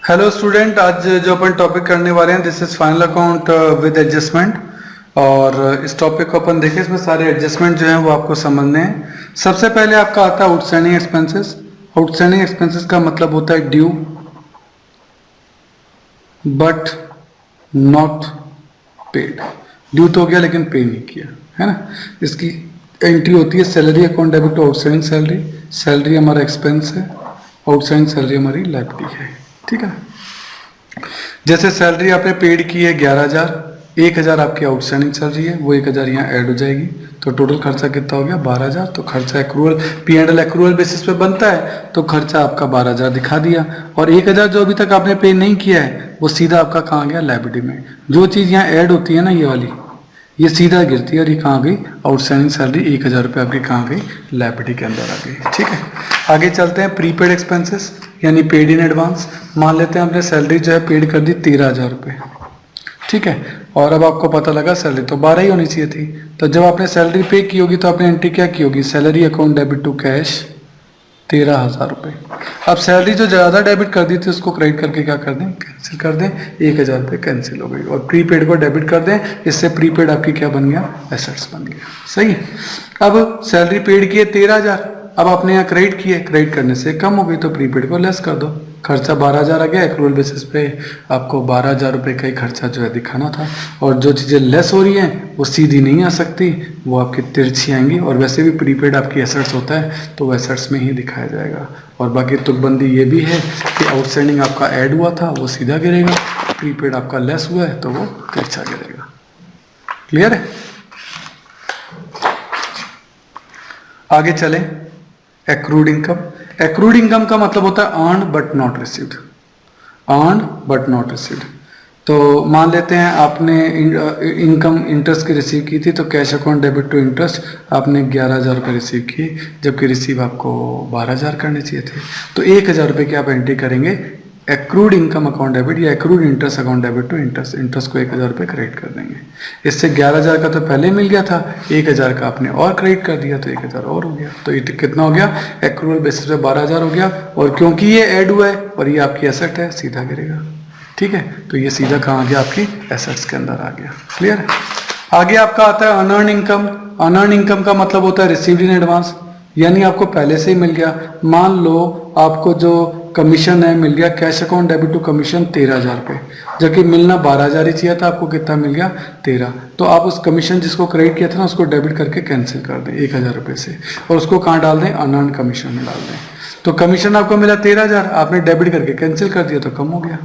Hello student, आज जो अपन topic करने वाले हैं this is final account with adjustment. और इस टॉपिक को अपन देखें, इसमें सारे एडजस्टमेंट जो हैं वो आपको समझने हैं। सबसे पहले आपका आता है आउटस्टैंडिंग एक्सपेंसेस। आउटस्टैंडिंग एक्सपेंसेस का मतलब होता है due but not paid. Due तो हो गया लेकिन पे नहीं किया, है ना। इसकी एंट्री होती है salary account debit to outstanding salary. Salary हमारा एक्सपेंस है, आउटस्टैंडिंग सैलरी हमारी लायबिलिटी है, ठीक है। जैसे सैलरी आपने पेड की है 11,000, 1,000 आपकी आउटस्टैंडिंग सैलरी है, वो 1,000 यहाँ ऐड हो जाएगी, तो टोटल खर्चा कितना हो गया 12,000। तो खर्चा एक्रूअल P&L एक्रूअल बेसिस पे बनता है, तो खर्चा आपका 12,000 दिखा दिया। और 1,000 जो अभी तक आपने पे नहीं किया है वो सीधा आपका कहाँ गया, लायबिलिटी में। जो चीज़ यहाँ ऐड होती है ना, ये वाली, ये सीधा गिरती है और ये कहाँ गई, आउटस्टैंडिंग सैलरी 1,000 रुपये आपकी कहाँ गई, लायबिलिटी के अंदर आ गई, ठीक है। आगे चलते हैं प्रीपेड एक्सपेंसेस यानी पेड इन एडवांस। मान लेते हैं हमने सैलरी जो है पेड कर दी 13,000 रुपये, ठीक है। और अब आपको पता लगा सैलरी तो 12 ही होनी चाहिए थी, तो जब आपने सैलरी पे की होगी तो आपने एंट्री क्या की होगी, salary account debit to cash 13,000 रुपये। अब सैलरी जो ज़्यादा डेबिट कर दी थी उसको क्रेडिट करके क्या कर दें, कैंसिल कर दें, 1,000 रुपये कैंसिल हो गई। और प्रीपेड को डेबिट कर दें, इससे प्रीपेड आपकी क्या बन गया, एसेट्स बन गया, सही। अब सैलरी पेड की है 13,000, अब आपने यहाँ क्रेडिट किए, क्रेडिट करने से कम हो गई तो प्रीपेड को लेस कर दो। खर्चा 12,000 आ गया, एक्रूअल बेसिस पे आपको 12,000 रुपये का ही खर्चा जो है दिखाना था। और जो चीज़ें लेस हो रही हैं वो सीधी नहीं आ सकती, वो आपकी तिरछी आएंगी। और वैसे भी प्रीपेड आपकी एसेट्स होता है तो वो एसेट्स में ही दिखाया जाएगा। और बाकी तुकबंदी ये भी है कि आउटस्टैंडिंग आपका ऐड हुआ था वो सीधा गिरेगा, प्रीपेड आपका लेस हुआ है तो वो तिरछा गिरेगा। क्लियर है। आगे चलें, एक्रूड इनकम। एक्रूड इनकम का मतलब होता है earn but not received. Earn but not received. तो मान लेते हैं आपने इनकम इंटरेस्ट की रिसीव की थी, तो cash account debit to interest आपने 11,000 रुपये रिसीव किए, जबकि रिसीव आपको 12,000 करने चाहिए थे। तो 1,000 रुपये की आप एंट्री करेंगे एक्रूड इनकम अकाउंट डेबिट या accrued interest account debit to interest. Interest को 1,000 रुपये क्रेडिट कर देंगे। इससे 11,000 का तो पहले मिल गया था, 1,000 का आपने और क्रेडिट कर दिया तो 1,000 और हो गया। तो ये कितना हो गया, एक्रूअल बेसिस पे 12,000 हो गया। और क्योंकि ये ऐड हुआ है और ये आपकी एसेट है, सीधा गिरेगा, ठीक है। तो ये सीधा कहाँ गया, आपकी एसेट्स के अंदर आ गया। क्लियर है। आगे आपका आता है अनअर्न इनकम। अनअर्न इनकम का मतलब होता है रिसीव्ड इन एडवांस, यानी आपको पहले से ही मिल गया। मान लो आपको जो कमीशन है मिल गया, cash account debit to commission 13,000 रुपये, जबकि मिलना 12,000 ही चाहिए था, आपको कितना मिल गया 13। तो आप उस कमीशन जिसको क्रेडिट किया था ना उसको डेबिट करके कैंसिल कर दें 1,000 रुपये से, और उसको कहाँ डाल दें, अनअर्न कमीशन में डाल दें। तो कमीशन आपको मिला 13,000, आपने डेबिट करके कैंसिल कर दिया तो कम हो गया।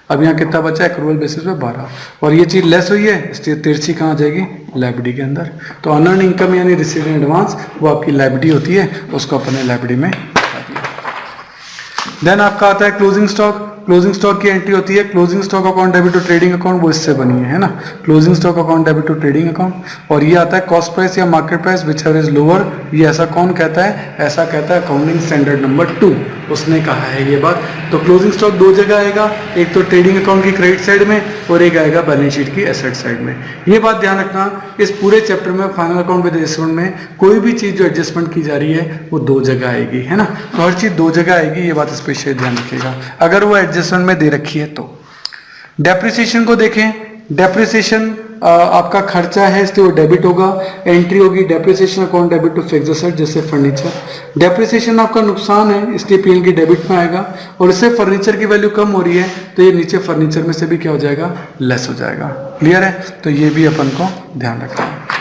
अब यहाँ कितना बचा, एक्रूअल बेसिस पे 12, और ये चीज़ लेस हुई है इसलिए तिरछी कहाँ जाएगी, लायबिलिटी के अंदर। तो अनअर्न इनकम यानी रिसीव्ड इन एडवांस वो आपकी लायबिलिटी होती है, उसको अपने लायबिलिटी में दिखा दिया। देन आपका आता है क्लोजिंग स्टॉक। क्लोजिंग स्टॉक की एंट्री होती है closing stock account debit to trading account, वो इससे बनी है ना, closing stock account debit to trading account. और ये आता है कॉस्ट प्राइस या market price which is lower. ये ऐसा कौन कहता है, ऐसा कहता है अकाउंटिंग स्टैंडर्ड नंबर 2, उसने कहा है ये बात। तो क्लोजिंग स्टॉक दो जगह आएगा, एक तो ट्रेडिंग अकाउंट की क्रेडिट साइड में और एक आएगा बैलेंस शीट की एसेट साइड में। ये बात ध्यान रखना, इस पूरे चैप्टर में फाइनल अकाउंट विद एडजस्टमेंट में कोई भी चीज जो एडजस्टमेंट की जा रही है वो दो जगह आएगी, है ना। तो हर चीज दो जगह आएगी, ये बात स्पेशल ध्यान रखिएगा अगर वो एडजस्टमेंट में दे रखी है तो। डेप्रिसिएशन को देखें। डेप्रिसिएशन आपका खर्चा है इसलिए वो डेबिट होगा। एंट्री होगी depreciation account debit to fixed asset जैसे फर्नीचर। डेप्रिसिएशन आपका नुकसान है इसलिए पीएल की डेबिट में आएगा, और इससे फर्नीचर की वैल्यू कम हो रही है तो ये नीचे फर्नीचर में से भी क्या हो जाएगा, लेस हो जाएगा। क्लियर है। तो ये भी अपन को ध्यान रखना है।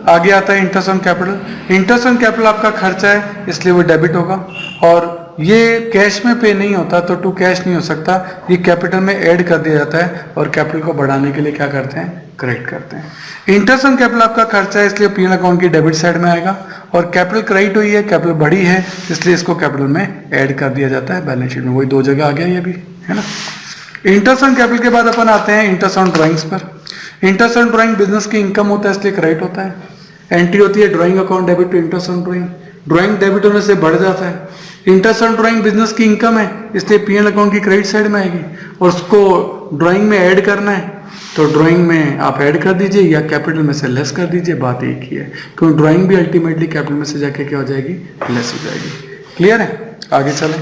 आगे आता है interest on capital. Interest on capital आपका खर्चा है इसलिए वो डेबिट होगा, और ये कैश में पे नहीं होता तो टू कैश नहीं हो सकता, ये कैपिटल में ऐड कर दिया जाता है, और कैपिटल को बढ़ाने के लिए क्या करते हैं, क्रेडिट करते हैं। इंटरेस्ट ऑन कैपिटल आपका खर्चा है इसलिए पीएल अकाउंट की डेबिट साइड में आएगा, और कैपिटल क्रेडिट हुई है, कैपिटल बढ़ी है इसलिए इसको कैपिटल में ऐड कर दिया जाता है बैलेंस शीट में। वही दो जगह आ गया ये भी, है ना। इंटरेस्ट ऑन कैपिटल के बाद अपन आते हैं इंटरेस्ट ऑन ड्राइंग्स पर। इंटरेस्ट ऑन ड्राइंग बिजनेस की इनकम होता है इसलिए क्रेडिट होता है। एंट्री होती है drawing account debit to interest on drawing. Drawing debit होने से बढ़ जाता है। इंटरेस्ट ऑन ड्राइंग बिजनेस की इनकम है इसलिए पीएल अकाउंट की क्रेडिट साइड में आएगी, और उसको ड्राइंग में ऐड करना है तो ड्राइंग में आप ऐड कर दीजिए या कैपिटल में से लेस कर दीजिए, बात एक ही है, क्योंकि ड्राइंग भी अल्टीमेटली कैपिटल में से जाके क्या हो जाएगी, लेस हो जाएगी। क्लियर है। आगे चलें।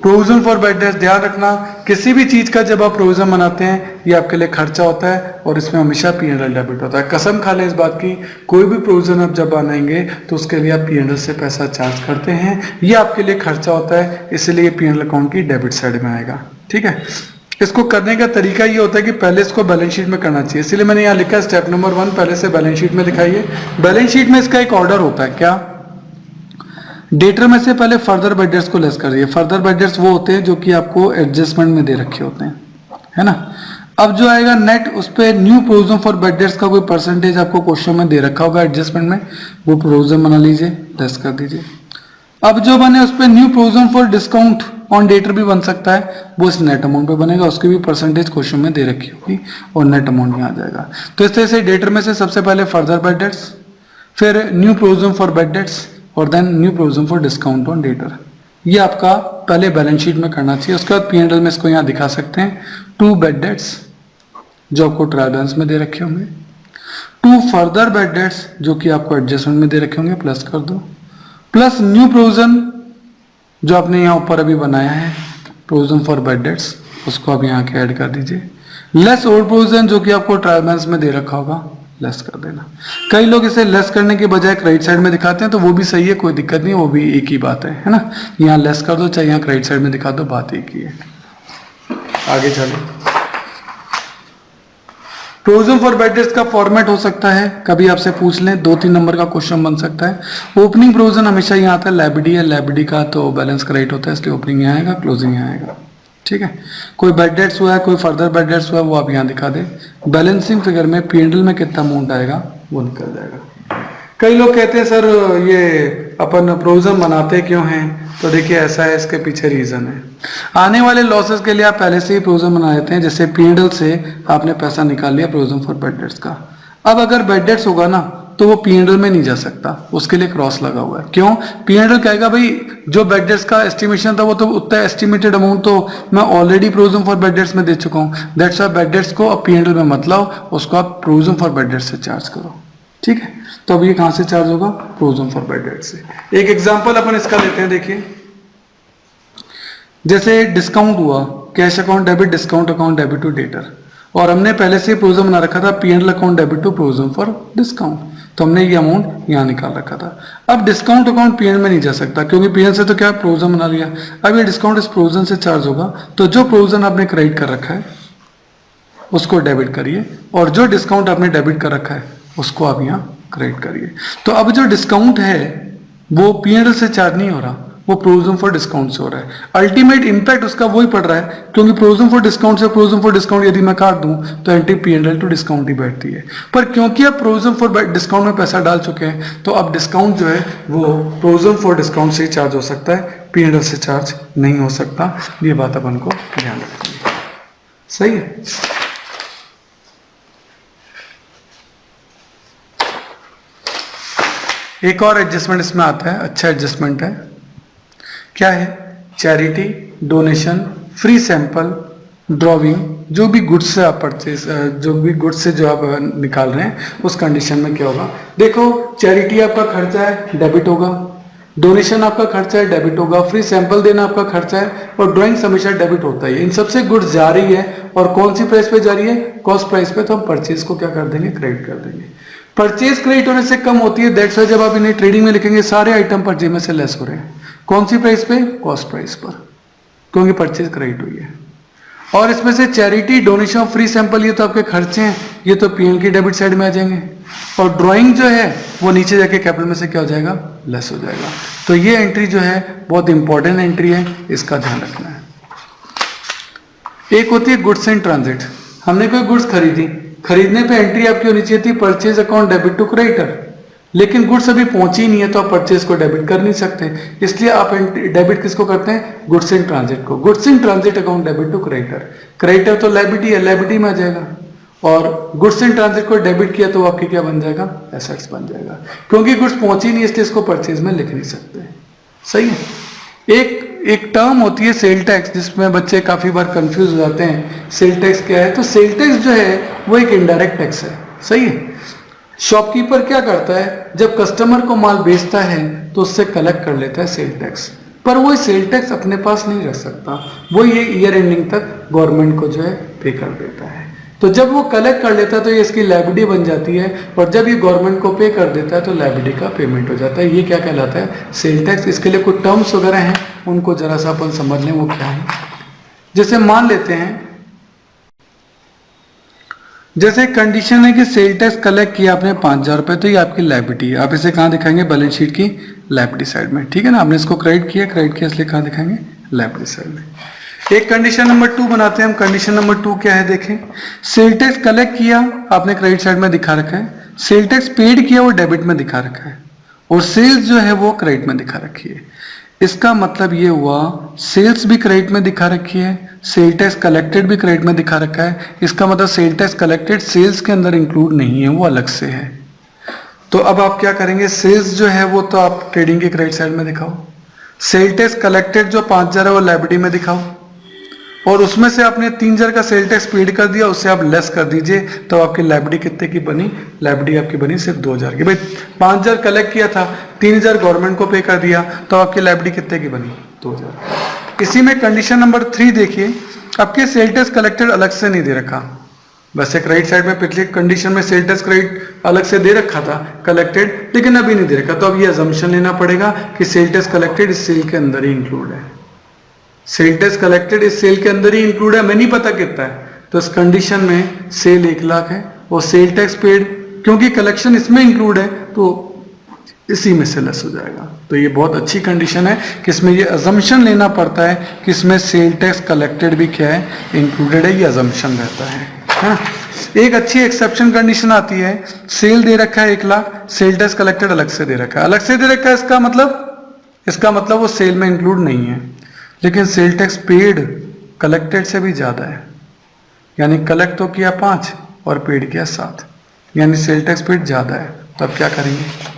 प्रोविजन फॉर बैड डेट्स, ध्यान रखना किसी भी चीज का जब आप प्रोविजन बनाते हैं ये आपके लिए खर्चा होता है और इसमें हमेशा P&L डेबिट होता है। कसम खा लें इस बात की, कोई भी प्रोविजन आप जब बनाएंगे तो उसके लिए आप P&L से पैसा चार्ज करते हैं, ये आपके लिए खर्चा होता है, इसलिए P&L अकाउंट की डेबिट साइड में आएगा। ठीक है, इसको करने का तरीका ये होता है कि पहले इसको बैलेंस शीट में करना चाहिए, इसलिए मैंने यहाँ लिखा है स्टेप नंबर 1 पहले से बैलेंस शीट में दिखाइए। बैलेंस शीट में इसका एक ऑर्डर होता है, क्या? डेटर में से पहले फर्दर बैड डेट्स को लेस कर दिए। फर्दर बैड डेट्स वो होते हैं जो कि आपको एडजस्टमेंट में दे रखे होते हैं, है ना। अब जो आएगा नेट, उस पे new provision for bad dates का कोई परसेंटेज आपको क्वेश्चन में दे रखा होगा एडजस्टमेंट में, वो प्रोविजन बना लीजिए, लेस कर दीजिए। अब जो बने उस पे new provision for discount on debtor भी बन सकता है, वो इस नेट अमाउंट पे बनेगा, उसकी भी परसेंटेज क्वेश्चन में दे रखी होगी और नेट अमाउंट में आ जाएगा। तो इस तरह से डेटर में से सबसे पहले फर्दर बैड डेट्स, फिर new provision for bad debts और then new provision for discount on debtor, ये आपका पहले बैलेंस शीट में करना चाहिए। उसके बाद P&L में इसको यहाँ दिखा सकते हैं, 2 बैड डेट्स जो आपको ट्रायल बैलेंस में दे रखे होंगे, 2 फर्दर बैड डेट्स जो कि आपको एडजस्टमेंट में दे रखे होंगे, प्लस कर दो, प्लस न्यू प्रोविजन जो आपने यहाँ ऊपर अभी बनाया है प्रोविजन फॉर बैड डेट्स, उसको आप यहाँ के ऐड कर दीजिए, लेस ओल्ड प्रोविजन जो कि आपको ट्रायल बैलेंस में दे रखा होगा, लेस कर देना। कई लोग इसे लेस करने के बजाय क्रेडिट साइड में दिखाते हैं, तो वो भी सही है, कोई दिक्कत नहीं, वो भी एक ही बात है ना। यहाँ लेस कर दो चाहे यहाँ क्रेडिट साइड में दिखा दो, बात एक ही है। आगे चलो, प्रोविजन फॉर बैड डेट्स का फॉर्मेट हो सकता है, कभी आपसे पूछ लें, 2-3 नंबर का क्वेश्चन बन सकता है। ओपनिंग प्रोविजन हमेशा यहाँ आता है, लायबिलिटी है, लायबिलिटी का तो बैलेंस क्रेडिट होता है, इसलिए ओपनिंग यहाँ आएगा, क्लोजिंग यहाँ आएगा। ठीक है, कोई बैड डेट्स हुआ है, कोई फर्दर बैड डेट्स हुआ है, वो आप यहाँ दिखा दें। बैलेंसिंग फिगर में P&L में कितना अमाउंट आएगा वो निकल जाएगा। कई लोग कहते हैं सर ये अपन प्रोविजन बनाते क्यों हैं, तो देखिए ऐसा है, इसके पीछे रीजन है। आने वाले लॉसेस के लिए आप पहले से ही प्रोविजन बना लेते हैं, जैसे P&L से आपने पैसा निकाल लिया प्रोविजन फॉर बैड डेट्स का। अब अगर बैड डेट्स होगा ना तो वो P&L में नहीं जा सकता, उसके लिए क्रॉस लगा हुआ है। क्यों? P&L कहेगा भाई जो बैड डेट्स का एस्टिमेशन था वो तो उतना एस्टिमेटेड अमाउंट तो मैं already provision for bad dates में दे चुका हूँ, दैट्स व्हाई बैड डेट्स को अब P&L में मत लाओ, उसको आप प्रोविजन फॉर बैड डेट्स से चार्ज करो। ठीक है, तो अब ये कहां से चार्ज होगा? प्रोविजन फॉर बैड डेट्स से। एक एग्जाम्पल अपन इसका लेते हैं, देखिए जैसे डिस्काउंट हुआ, cash account debit, discount account debit to debtor, और हमने पहले से प्रोविजन बना रखा था P&L account debit to provision for discount, तो हमने ये अमाउंट यहाँ निकाल रखा था। अब डिस्काउंट अकाउंट P&L में नहीं जा सकता, क्योंकि P&L से तो क्या प्रोविजन बना लिया। अब ये डिस्काउंट इस प्रोविजन से चार्ज होगा, तो जो प्रोविजन आपने क्रेडिट कर रखा है उसको डेबिट करिए, और जो डिस्काउंट आपने डेबिट कर रखा है उसको आप यहाँ क्रेडिट करिए। तो अब जो डिस्काउंट है वो P&L से चार्ज नहीं हो रहा, वो प्रोविजन फॉर डिस्काउंट से हो रहा है। अल्टीमेट इंपैक्ट उसका वही पड़ रहा है, क्योंकि प्रोविजन फॉर डिस्काउंट से प्रोविजन फॉर डिस्काउंट यदि मैं काट दूं तो एंटी P&L टू डिस्काउंट ही बैठती है। पर क्योंकि आप प्रोविजन फॉर डिस्काउंट में पैसा डाल चुके हैं, तो अब डिस्काउंट जो है वो प्रोविजन फॉर डिस्काउंट से ही चार्ज हो सकता है, P&L से चार्ज नहीं हो सकता। ये बात अपन को ध्यान रखनी है। सही है। एक और एडजस्टमेंट इसमें आता है, अच्छा एडजस्टमेंट है, क्या है? Charity, donation, free sample, drawing, जो भी गुड्स से आप परचेज, जो भी गुड्स से जो आप निकाल रहे हैं उस कंडीशन में क्या होगा। देखो चैरिटी आपका खर्चा है, डेबिट होगा, डोनेशन आपका खर्चा है, डेबिट होगा, फ्री सैंपल देना आपका खर्चा है, और ड्राइंग हमेशा डेबिट होता है। इन सबसे गुड्स जा रही है, और कौन सी प्राइस पे जा रही है? कॉस्ट प्राइस पे, तो हम परचेज को क्या कर देंगे? क्रेडिट कर देंगे। परचेज क्रेडिट होने से कम होती है, दैट्स व्हाई जब आप इन्हें ट्रेडिंग में लिखेंगे सारे आइटम परचेज में से लेस हो रहे हैं। कौन सी प्राइस पे? कॉस्ट प्राइस पर, क्योंकि परचेज क्रेडिट हुई है। और इसमें से चैरिटी, डोनेशन, फ्री सैंपल, ये तो आपके खर्चे हैं, ये तो P&L की डेबिट साइड में आ जाएंगे, और ड्राइंग जो है वो नीचे जाके कैपिटल में से क्या हो जाएगा? लेस हो जाएगा। तो ये एंट्री जो है बहुत इंपॉर्टेंट एंट्री है, इसका ध्यान रखना है। एक होती है गुड्स इन ट्रांजिट, हमने कोई गुड्स खरीदी, खरीदने पे एंट्री आपकी होनी चाहिए थी purchase account debit to creditor, लेकिन गुड्स अभी पहुंची नहीं है तो आप परचेज को डेबिट कर नहीं सकते, इसलिए आप डेबिट किसको करते हैं? गुड्स इन ट्रांजिट को। Goods in transit account debit to creditor, creditor तो लायबिलिटी है, लायबिलिटी में आ जाएगा, और गुड्स इन ट्रांजिट को डेबिट किया तो आपकी क्या बन जाएगा? एसेट्स बन जाएगा, क्योंकि गुड्स पहुंची नहीं इसलिए इसको परचेज में लिख नहीं सकते। सही है। एक टर्म होती है सेल टैक्स, जिसमें बच्चे काफी बार कंफ्यूज हो जाते हैं, सेल टैक्स क्या है? तो सेल टैक्स जो है वो एक इनडायरेक्ट टैक्स है। सही है। शॉपकीपर क्या करता है? जब कस्टमर को माल बेचता है तो उससे कलेक्ट कर लेता है सेल टैक्स, पर वो सेल टैक्स अपने पास नहीं रख सकता, वो ये ईयर एंडिंग तक गवर्नमेंट को जो है पे कर देता है। तो जब वो कलेक्ट कर लेता है तो ये इसकी लायबिलिटी बन जाती है, और जब ये गवर्नमेंट को पे कर देता है तो लायबिलिटी का पेमेंट हो जाता है। ये क्या कहलाता है? Sale tax. इसके लिए कुछ टर्म्स वगैरह हैं, उनको जरा सा अपन समझ लें वो क्या है। जैसे मान लेते हैं, जैसे कंडीशन है कि सेल टैक्स कलेक्ट किया आपने 5,000 रुपए, तो ये आपकी लायबिलिटी है। आप इसे कहाँ दिखाएंगे? बैलेंस शीट की लायबिलिटी साइड में, ठीक है ना। आपने इसको क्रेडिट किया इसलिए कहाँ दिखाएंगे? लायबिलिटी साइड में। एक कंडीशन नंबर 2 बनाते हैं हम। कंडीशन नंबर 2 क्या है देखें, सेल टैक्स कलेक्ट किया आपने क्रेडिट साइड में दिखा रखा है, सेल टैक्स पेड किया वो डेबिट में दिखा रखा है, और सेल्स जो है वो क्रेडिट में दिखा रखी है। इसका मतलब ये हुआ सेल्स भी क्रेडिट में दिखा रखी है, सेल टैक्स कलेक्टेड भी क्रेडिट में दिखा रखा है। इसका मतलब सेल टैक्स कलेक्टेड सेल्स के अंदर इंक्लूड नहीं है, वो अलग से है। तो अब आप क्या करेंगे, सेल्स जो है वो तो आप ट्रेडिंग के क्रेडिट साइड में दिखाओ, सेल टैक्स कलेक्टेड जो 5,000 है वो लायबिलिटी में दिखाओ, और उसमें से आपने 3,000 का सेल टैक्स पेड कर दिया, उससे आप लेस कर दीजिए, तो आपकी लायबिलिटी कितने की बनी? लायबिलिटी आपकी बनी सिर्फ 2,000 की। भाई 5,000 कलेक्ट किया था, 3,000 गवर्नमेंट को पे कर दिया, तो आपकी लायबिलिटी कितने की बनी? 2,000। इसी में कंडीशन नंबर 3 देखिए, आपके सेल टैक्स कलेक्टेड अलग से नहीं दे रखा। वैसे क्रेडिट साइड में पिछले कंडीशन में सेल टैक्स क्रेडिट अलग से दे रखा था कलेक्टेड, लेकिन अभी नहीं दे रखा। तो अब ये अजम्पशन लेना पड़ेगा कि सेल टैक्स कलेक्टेड इस सेल के अंदर ही इंक्लूड है। सेल टैक्स कलेक्टेड इस सेल के अंदर ही इंक्लूड है, मैं नहीं पता कितना है, तो इस कंडीशन में सेल 1 लाख है और सेल टैक्स पेड क्योंकि कलेक्शन इसमें इंक्लूड है तो इसी में से लेस हो जाएगा। तो ये बहुत अच्छी कंडीशन है कि इसमें ये अजम्पशन लेना पड़ता है कि इसमें सेल टैक्स कलेक्टेड भी क्या है? इंक्लूडेड है, ये अजम्पशन रहता है। हाँ? एक अच्छी एक्सेप्शन कंडीशन आती है, सेल दे रखा है 1 लाख, सेल टैक्स कलेक्टेड अलग से दे रखा है। अलग से दे रखा है इसका मतलब वो सेल में इंक्लूड नहीं है, लेकिन सेल टैक्स पेड कलेक्टेड से भी ज्यादा है, यानी कलेक्ट तो किया 5 और पेड किया 7, यानी सेल टैक्स पेड ज्यादा है। तो अब क्या करेंगे,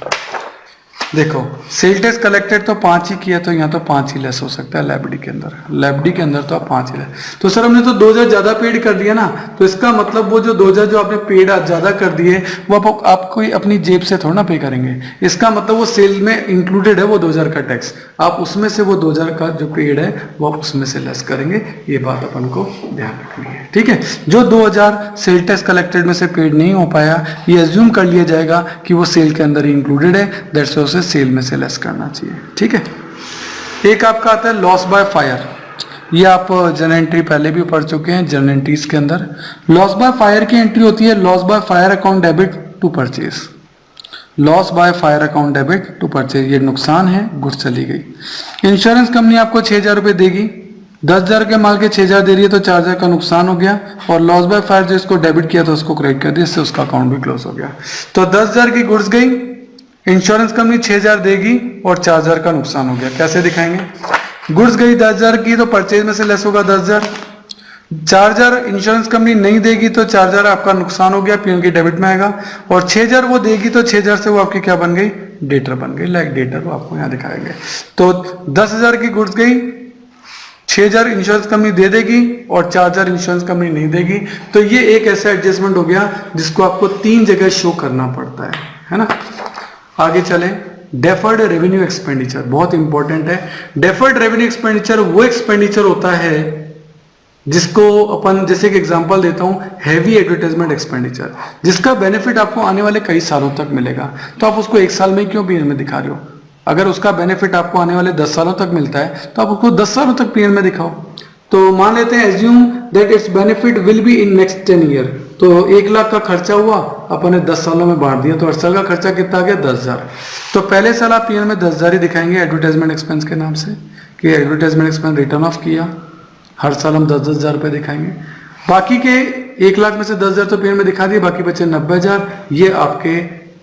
देखो सेल टैक्स कलेक्टेड तो 5 ही किया, तो यहाँ तो 5 ही लेस हो सकता है लायबिलिटी के अंदर। लायबिलिटी के अंदर तो आप 5 ही लेस। तो सर हमने तो 2,000 ज्यादा पेड कर दिया ना, तो इसका मतलब वो जो 2,000 जो आपने पेड ज्यादा कर दिए वो आप कोई अपनी जेब से थोड़ा ना पे करेंगे। इसका मतलब वो सेल में इंक्लूडेड है वो 2,000 का टैक्स, आप उसमें से वो 2,000 का जो पेड है वो आप उसमें से लेस करेंगे। ये बात अपन को ध्यान रखनी है, ठीक है। जो 2,000 सेल टैक्स कलेक्टेड में से पेड नहीं हो पाया, ये एज्यूम कर लिया जाएगा कि वो सेल के अंदर ही इंक्लूडेड है, दैट्स व्हाई सेल में से लेस करना चाहिए, ठीक है। एक आपका आता है लॉस बाय फायर, ये आप जर्नल एंट्री पहले भी पढ़ चुके हैं। जर्नल एंट्रीज के अंदर लॉस बाय फायर की एंट्री होती है, loss by fire account debit to purchase, loss by fire account debit to purchase, ये नुकसान है, गुड्स चली गई। इंश्योरेंस कंपनी आपको 6,000 रुपए देगी, 10,000 के माल के 6,000 दे रही है, तो 4,000 का नुकसान हो गया, और लॉस बाय फायर जो इसको डेबिट किया तो उसको क्रेडिट कर दिया, इससे उसका अकाउंट भी क्लोज हो गया। तो 10,000 की गुड्स गई, इंश्योरेंस कंपनी 6,000 देगी और 4,000 का नुकसान हो गया। कैसे दिखाएंगे, गुड्स गई 10,000 की तो परचेज में से लेस होगा 10,000, 4,000 इंश्योरेंस कंपनी नहीं देगी तो 4,000 आपका नुकसान हो गया, पीएन की डेबिट में आएगा, और 6,000 वो देगी तो 6,000 से वो आपकी क्या बन गई? डेटर बन गई, लाइक डेटर, वो आपको यहाँ दिखाया गया। तो 10,000 की गुड्स गई, 6,000 इंश्योरेंस कंपनी दे देगी और 4,000 इंश्योरेंस कंपनी नहीं देगी। तो ये एक ऐसा एडजस्टमेंट हो गया जिसको आपको 3 जगह शो करना पड़ता है ना। आगे चले, डेफर्ड रेवेन्यू एक्सपेंडिचर बहुत इंपॉर्टेंट है। डेफर्ड रेवेन्यू एक्सपेंडिचर वो एक्सपेंडिचर होता है जिसको अपन, जैसे कि एग्जांपल देता हूं, हैवी एडवर्टाइजमेंट एक्सपेंडिचर, जिसका बेनिफिट आपको आने वाले कई सालों तक मिलेगा, तो आप उसको 1 साल में क्यों पीएन में दिखा रहे हो? अगर उसका बेनिफिट आपको आने वाले 10 सालों तक मिलता है तो आप उसको 10 सालों तक पीएन में दिखाओ। तो मान लेते हैं assume that it's benefit will be in next 10 year, तो 1 लाख का खर्चा हुआ, अपन ने 10 सालों में बांट दिया, तो 8 साल का खर्चा कितना आ गया? 10,000। तो पहले साल आप पीएन में 10,000 ही दिखाएंगे एडवर्टाइजमेंट एक्सपेंस के नाम से, कि एडवर्टाइजमेंट एक्सपेंस रिटर्न ऑफ किया, हर साल हम 10,000 रुपए दिखाएंगे। बाकी के 1 लाख में से 10,000 तो पीएन में दिखा दिए, बाकी बचे 90,000, ये आपके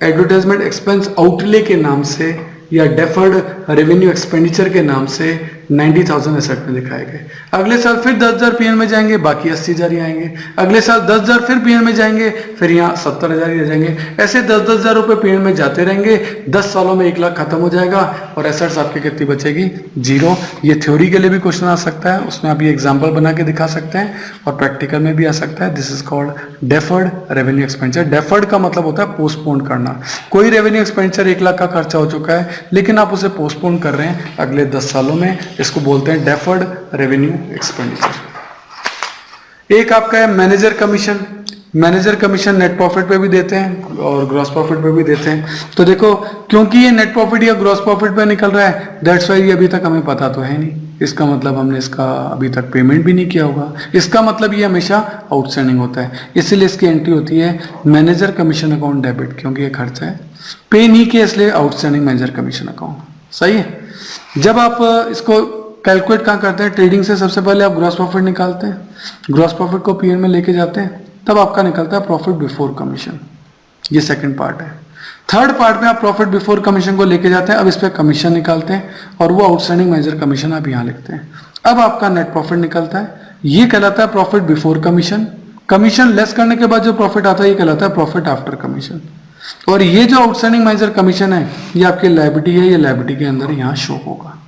एडवर्टाइजमेंट एक्सपेंस आउटले के नाम से या डेफर्ड रेवेन्यू एक्सपेंडिचर के नाम से 90,000 एसेट में दिखाए गए। अगले साल फिर 10,000 पीएन में जाएंगे, बाकी 80,000 ही आएंगे। अगले साल 10,000 फिर पीएन में जाएंगे, फिर यहाँ 70,000 ही रह जाएंगे। ऐसे 10,000 रुपए पीएन में जाते रहेंगे। 10 सालों में 1 लाख खत्म हो जाएगा और एसेट्स आपकी कितनी बचेगी? 0। ये थ्योरी के लिए भी क्वेश्चन आ सकता है, उसमें आप ये एग्जाम्पल बना के दिखा सकते हैं और प्रैक्टिकल में भी आ सकता है। This is called deferred revenue expenditure. Deferred का मतलब होता है पोस्टपोन करना। कोई रेवेन्यू एक्सपेंडिचर 1 लाख का खर्चा हो चुका है, लेकिन आप उसे पोस्टपोन कर रहे हैं अगले 10 सालों में, इसको बोलते हैं डेफर्ड रेवेन्यू एक्सपेंडिचर। एक आपका है manager commission. Manager commission net profit पे भी देते हैं और ग्रॉस प्रॉफिट पे भी देते हैं। तो देखो, क्योंकि ये नेट प्रॉफिट या ग्रॉस प्रॉफिट पे निकल रहा है, दैट्स वाई ये अभी तक हमें पता तो है नहीं। इसका मतलब हमने इसका अभी तक पेमेंट भी नहीं किया होगा। इसका मतलब ये हमेशा आउटस्टैंडिंग होता है, इसलिए इसकी एंट्री होती है मैनेजर कमीशन अकाउंट डेबिट, क्योंकि ये खर्चा है, पे नहीं किया इसलिए आउटस्टैंडिंग मैनेजर कमीशन अकाउंट। सही है। जब आप इसको कैलकुलेट कहाँ करते हैं? ट्रेडिंग से सबसे पहले आप ग्रॉस प्रॉफिट निकालते हैं, ग्रॉस प्रॉफिट को पीएन में लेके जाते हैं, तब आपका निकलता है प्रॉफिट बिफोर कमीशन। ये सेकंड पार्ट है। थर्ड पार्ट में आप प्रॉफिट बिफोर कमीशन को लेके जाते हैं, अब इस पे कमीशन निकालते हैं और वो आउटस्टैंडिंग मैनेजर कमीशन आप यहाँ लिखते हैं। अब आपका नेट प्रॉफिट निकलता है, ये कहलाता है profit before commission. Commission less करने के बाद जो प्रॉफिट आता है ये कहलाता है प्रॉफिट आफ्टर कमीशन। और ये जो आउटस्टैंडिंग मैनेजर कमीशन है ये आपकी लायबिलिटी है, ये लायबिलिटी के अंदर यहाँ शो होगा।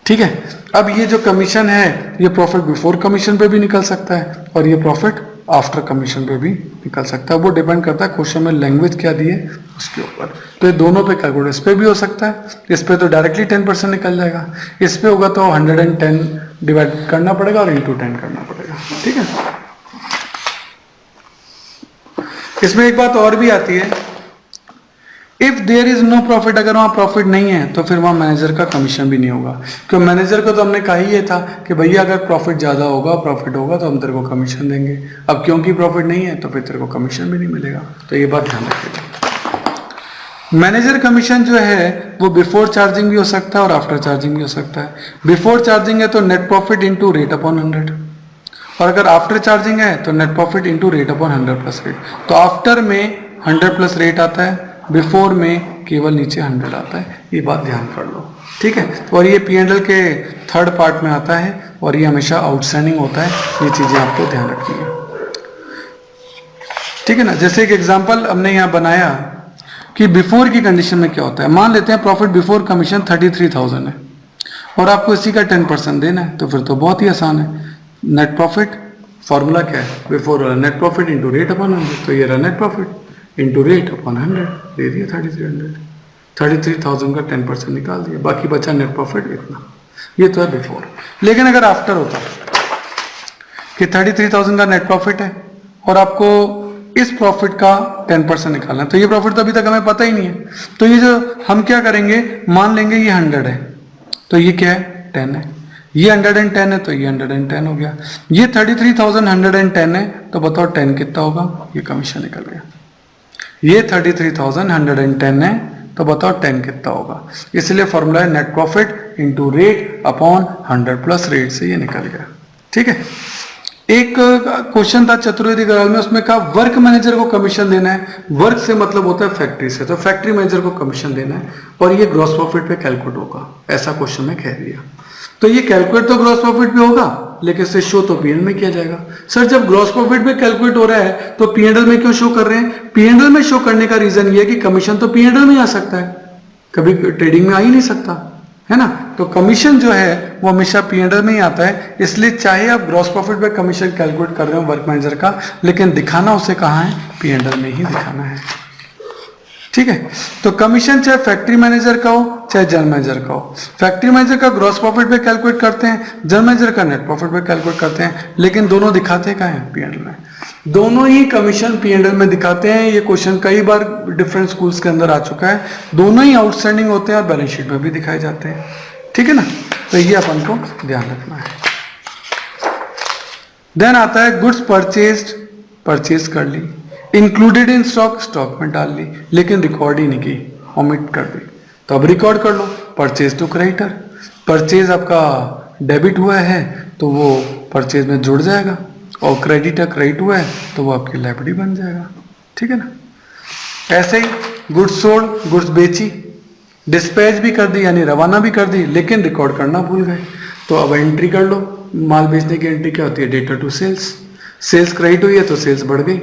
ठीक है। अब ये जो कमीशन है ये प्रॉफिट बिफोर कमीशन पे भी निकल सकता है और ये प्रॉफिट आफ्टर कमीशन पे भी निकल सकता है। वो डिपेंड करता है क्वेश्चन में लैंग्वेज क्या दी है उसके ऊपर। तो ये दोनों पे कैलकुलेट, इस पे भी हो सकता है, इस पे तो डायरेक्टली 10% निकल जाएगा, इस पे होगा तो 110 डिवाइड करना पड़ेगा और इंटू 10 करना पड़ेगा। ठीक है। इसमें एक बात और भी आती है, if there is no profit, अगर वहां प्रॉफिट नहीं है तो फिर वहां मैनेजर का कमीशन भी नहीं होगा। क्योंकि मैनेजर को तो हमने कहा ही ये था कि भैया अगर प्रॉफिट ज्यादा होगा, प्रॉफिट होगा तो हम तेरे को कमीशन देंगे। अब क्योंकि प्रॉफिट नहीं है तो फिर तेरे को कमीशन भी नहीं मिलेगा। तो ये बात ध्यान रखिएगा। मैनेजर कमीशन जो है वो बिफोर चार्जिंग भी हो सकता है और आफ्टर चार्जिंग भी हो सकता है। बिफोर चार्जिंग है तो net profit into rate upon 100, और अगर आफ्टर चार्जिंग है तो net profit into rate upon 100 plus rate. तो आफ्टर में 100 प्लस रेट आता है, बिफोर में केवल नीचे 100 आता है। ये बात ध्यान कर लो। ठीक है। और ये P&L के थर्ड पार्ट में आता है और ये हमेशा आउटस्टैंडिंग होता है। ये चीजें आपको ध्यान रखनी है। ठीक है ना। जैसे एक एग्जांपल हमने यहाँ बनाया कि बिफोर की कंडीशन में क्या होता है। मान लेते हैं प्रॉफिट बिफोर कमीशन 33,000 है और आपको इसी का 10% देना है, तो फिर तो बहुत ही आसान है। नेट प्रॉफिट फॉर्मूला क्या है? बिफोर वाला net profit into rate upon 100। तो ये रहा net profit into rate upon 100, दे दिया 33,000 का 10% निकाल दिया, बाकी बचा नेट प्रॉफिट इतना। ये तो है बिफोर। लेकिन अगर आफ्टर होता कि 33,000 का नेट प्रॉफिट है और आपको इस प्रॉफिट का 10% निकालना है, तो ये प्रॉफिट तो अभी तक हमें पता ही नहीं है। तो ये जो हम क्या करेंगे, मान लेंगे ये 100 है तो ये क्या है? 10 है। ये 110 है तो ये 110 हो गया। ये 33,110 है तो बताओ 10 कितना होगा? ये कमीशन निकल गया। ये 33,110 है तो बताओ 10 कितना होगा? इसलिए फॉर्मूला है net profit into rate upon 100 plus rate से ये निकल गया। ठीक है। एक क्वेश्चन था चतुर्वेदी गराल में, उसमें कहा वर्क मैनेजर को कमीशन देना है। वर्क से मतलब होता है फैक्ट्री से, तो फैक्ट्री मैनेजर को कमीशन देना है और ये ग्रॉस प्रॉफिट पे कैलकुलेट होगा, ऐसा क्वेश्चन में कह दिया। तो ये कैलकुलेट तो ग्रॉस प्रॉफिट पे होगा लेकिन इसे शो तो P&L में किया जाएगा। सर जब ग्रॉस प्रॉफिट पे कैलकुलेट हो रहा है तो P&L में क्यों शो कर रहे हैं? P&L में शो करने का रीजन ये है कि कमीशन तो P&L में आ सकता है, कभी ट्रेडिंग में आ ही नहीं सकता, है ना। तो कमीशन जो है वो हमेशा P&L में ही आता है। इसलिए चाहे आप ग्रॉस प्रॉफिट पे कमीशन कैलकुलेट कर रहे हो वर्क मैनेजर का, लेकिन दिखाना उसे कहाँ है? P&L में ही दिखाना है। ठीक है। तो कमीशन चाहे फैक्ट्री मैनेजर का हो चाहे जनरल मैनेजर का हो, फैक्ट्री मैनेजर का ग्रॉस प्रॉफिट पे कैलकुलेट करते हैं, जनरल मैनेजर का नेट प्रॉफिट पे कैलकुलेट करते हैं, लेकिन दोनों दिखाते कहाँ हैं? P&L में। दोनों ही कमीशन P&L में दिखाते हैं। ये क्वेश्चन कई बार डिफरेंट स्कूल्स के अंदर आ चुका है। दोनों ही आउटस्टैंडिंग होते हैं और बैलेंस शीट में भी दिखाए जाते हैं। ठीक है ना। तो ये अपन को ध्यान रखना है। देन आता है गुड्स परचेज कर ली, इंक्लूडेड इन स्टॉक, स्टॉक में डाल ली, लेकिन रिकॉर्ड ही नहीं की, ओमिट कर दी। तो अब रिकॉर्ड कर लो, परचेज टू क्रेडिटर। परचेज आपका डेबिट हुआ है तो वो परचेज में जुड़ जाएगा, और क्रेडिटर क्रेडिट हुआ है तो वो आपकी लायबिलिटी बन जाएगा। ठीक है ना। ऐसे ही गुड्स सोल्ड, गुड्स बेची, डिस्पैच भी कर दी यानी रवाना भी कर दी, लेकिन रिकॉर्ड करना भूल गए। तो अब एंट्री कर लो। माल बेचने की एंट्री क्या होती है? Debtor to sales. Sales credit हुई है तो सेल्स बढ़ गई,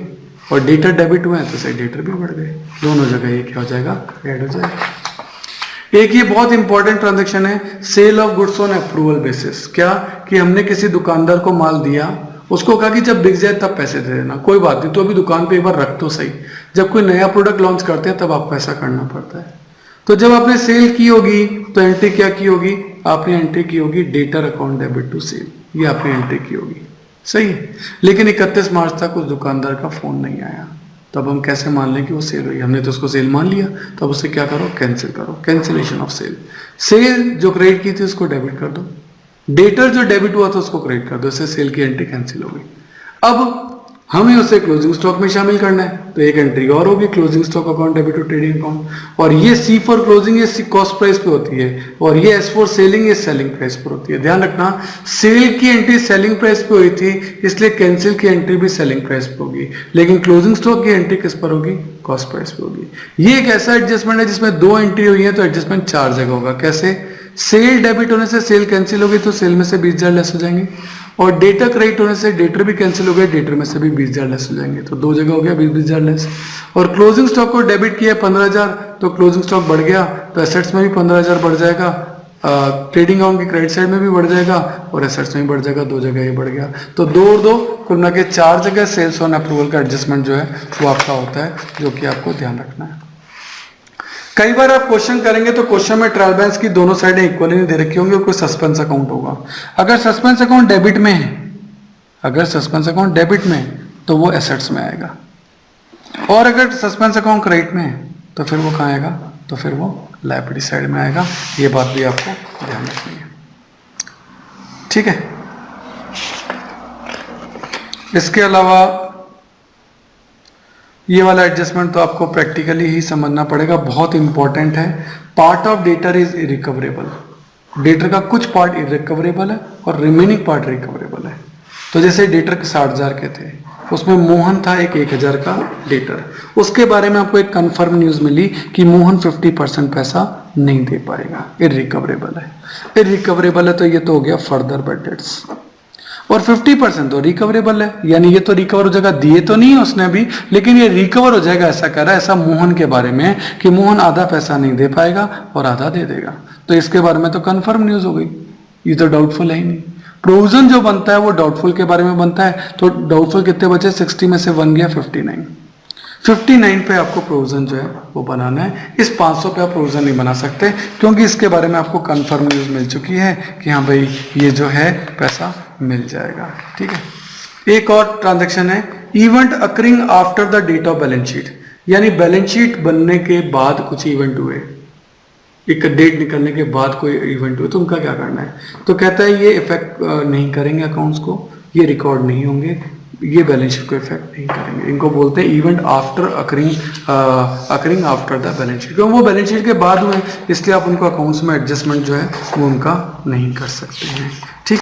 और डेटर डेबिट हुए हैं तो सही डेटर भी बढ़ गए। दोनों जगह ये क्या हो जाएगा? ऐड हो जाएगा। एक ये बहुत इंपॉर्टेंट ट्रांजैक्शन है, sale of goods on approval basis. क्या कि हमने किसी दुकानदार को माल दिया, उसको कहा कि जब बिक जाए तब पैसे दे देना। कोई बात नहीं, तो अभी दुकान पे एक बार रख तो सही। जब कोई नया प्रोडक्ट लॉन्च करते हैं तब आपको ऐसा करना पड़ता है। तो जब आपने सेल की होगी तो एंट्री क्या की होगी? आपने एंट्री की होगी debtor account debit to sale, ये आपने एंट्री की होगी, सही है। लेकिन 31 मार्च तक उस दुकानदार का फोन नहीं आया, तब हम कैसे मान लें कि वो सेल हुई? हमने तो उसको सेल मान लिया, तब उसे क्या करो? कैंसिल करो, कैंसिलेशन ऑफ सेल। सेल जो क्रेडिट की थी उसको डेबिट कर दो, डेटर जो डेबिट हुआ था उसको क्रेडिट कर दो, इससे सेल की एंट्री कैंसिल हो गई। अब हमें उसे क्लोजिंग स्टॉक में शामिल करना है, तो एक एंट्री और होगी, closing stock account debit to trading account. और ये सी फॉर क्लोजिंग, ये कॉस्ट प्राइस पे होती है, और ये एस फॉर सेलिंग, ये सेलिंग प्राइस पर होती है। ध्यान रखना, सेल की एंट्री सेलिंग प्राइस पे हुई थी, इसलिए कैंसिल की एंट्री भी सेलिंग प्राइस पे होगी, लेकिन क्लोजिंग स्टॉक की एंट्री किस पर होगी? कॉस्ट प्राइस पे होगी। ये एक ऐसा एडजस्टमेंट है जिसमें दो एंट्री हुई है, तो एडजस्टमेंट 4 जगह होगा। कैसे? सेल डेबिट होने से सेल कैंसिल हो गई, तो सेल में से 20,000 लेस हो जाएंगे, और डेटर क्रेडिट होने से डेटर भी कैंसिल हो गया, डेटर में से भी 20,000 लेस हो जाएंगे। तो 2 जगह हो गया 20,000 लेस। और क्लोजिंग स्टॉक को डेबिट किया 15,000, तो क्लोजिंग स्टॉक बढ़ गया, तो एसेट्स में भी 15,000 बढ़ जाएगा, ट्रेडिंग अकाउंट की क्रेडिट साइड में भी बढ़ जाएगा, और एसेट्स में भी बढ़ जाएगा। 2 जगह ये बढ़ गया, तो 2 और 2 कुल मिला के 4 जगह सेल्स ऑन अप्रूवल का एडजस्टमेंट जो है वो आपका होता है, जो कि आपको ध्यान रखना है। कई बार आप क्वेश्चन करेंगे तो क्वेश्चन में ट्रायल बैलेंस की दोनों साइडें इक्वली नहीं दे रखी होंगी, कोई सस्पेंस अकाउंट होगा। अगर सस्पेंस अकाउंट डेबिट में है, अगर सस्पेंस अकाउंट डेबिट में है तो वो एसेट्स में आएगा, और अगर सस्पेंस अकाउंट क्रेडिट में है तो फिर वो कहाँ आएगा? तो फिर वो लायबिलिटी साइड में आएगा। ये बात भी आपको ध्यान रखनी है, ठीक है। इसके अलावा ये वाला एडजस्टमेंट तो आपको प्रैक्टिकली ही समझना पड़ेगा, बहुत इंपॉर्टेंट है। Part of debtor is irrecoverable. Debtor का कुछ पार्ट इरिकवरेबल है और रिमेनिंग पार्ट रिकवरेबल है। तो जैसे डेटर 60,000 के थे, उसमें मोहन था एक 1,000 का डेटर, उसके बारे में आपको एक कंफर्म न्यूज मिली कि मोहन 50% पैसा नहीं दे पाएगा, इरिकवरेबल है। इरिकवरेबल है तो ये तो हो गया फर्दर बैड डेट्स, और 50% तो रिकवरेबल है, यानी ये तो रिकवर हो जाएगा, दिए तो नहीं है उसने अभी, लेकिन ये रिकवर हो जाएगा। ऐसा कह रहा है ऐसा मोहन के बारे में कि मोहन आधा पैसा नहीं दे पाएगा और आधा दे देगा, तो इसके बारे में तो कंफर्म न्यूज हो गई, ये तो डाउटफुल है ही नहीं। प्रोविजन जो बनता है वो डाउटफुल के बारे में बनता है, तो डाउटफुल कितने बचे? 60 में से 1 गया 59। 59 पे आपको प्रोविजन जो है वो बनाना है। इस 500 पे आप प्रोविजन नहीं बना सकते, क्योंकि इसके बारे में आपको कंफर्म न्यूज मिल चुकी है कि हाँ भाई ये जो है पैसा मिल जाएगा, ठीक है। एक और ट्रांजैक्शन है event occurring after the date of balance sheet, यानी बैलेंस शीट बनने के बाद कुछ इवेंट हुए, एक डेट निकलने के बाद कोई इवेंट हुए, तो उनका क्या करना है? तो कहता है ये इफेक्ट नहीं करेंगे अकाउंट्स को, ये रिकॉर्ड नहीं होंगे, ये बैलेंस शीट को इफेक्ट नहीं करेंगे। इनको बोलते हैं event after occurring after the balance sheet, क्योंकि वो बैलेंस शीट के बाद हुए, इसलिए आप उनको अकाउंट्स में एडजस्टमेंट जो है वो उनका नहीं कर सकते हैं, ठीक।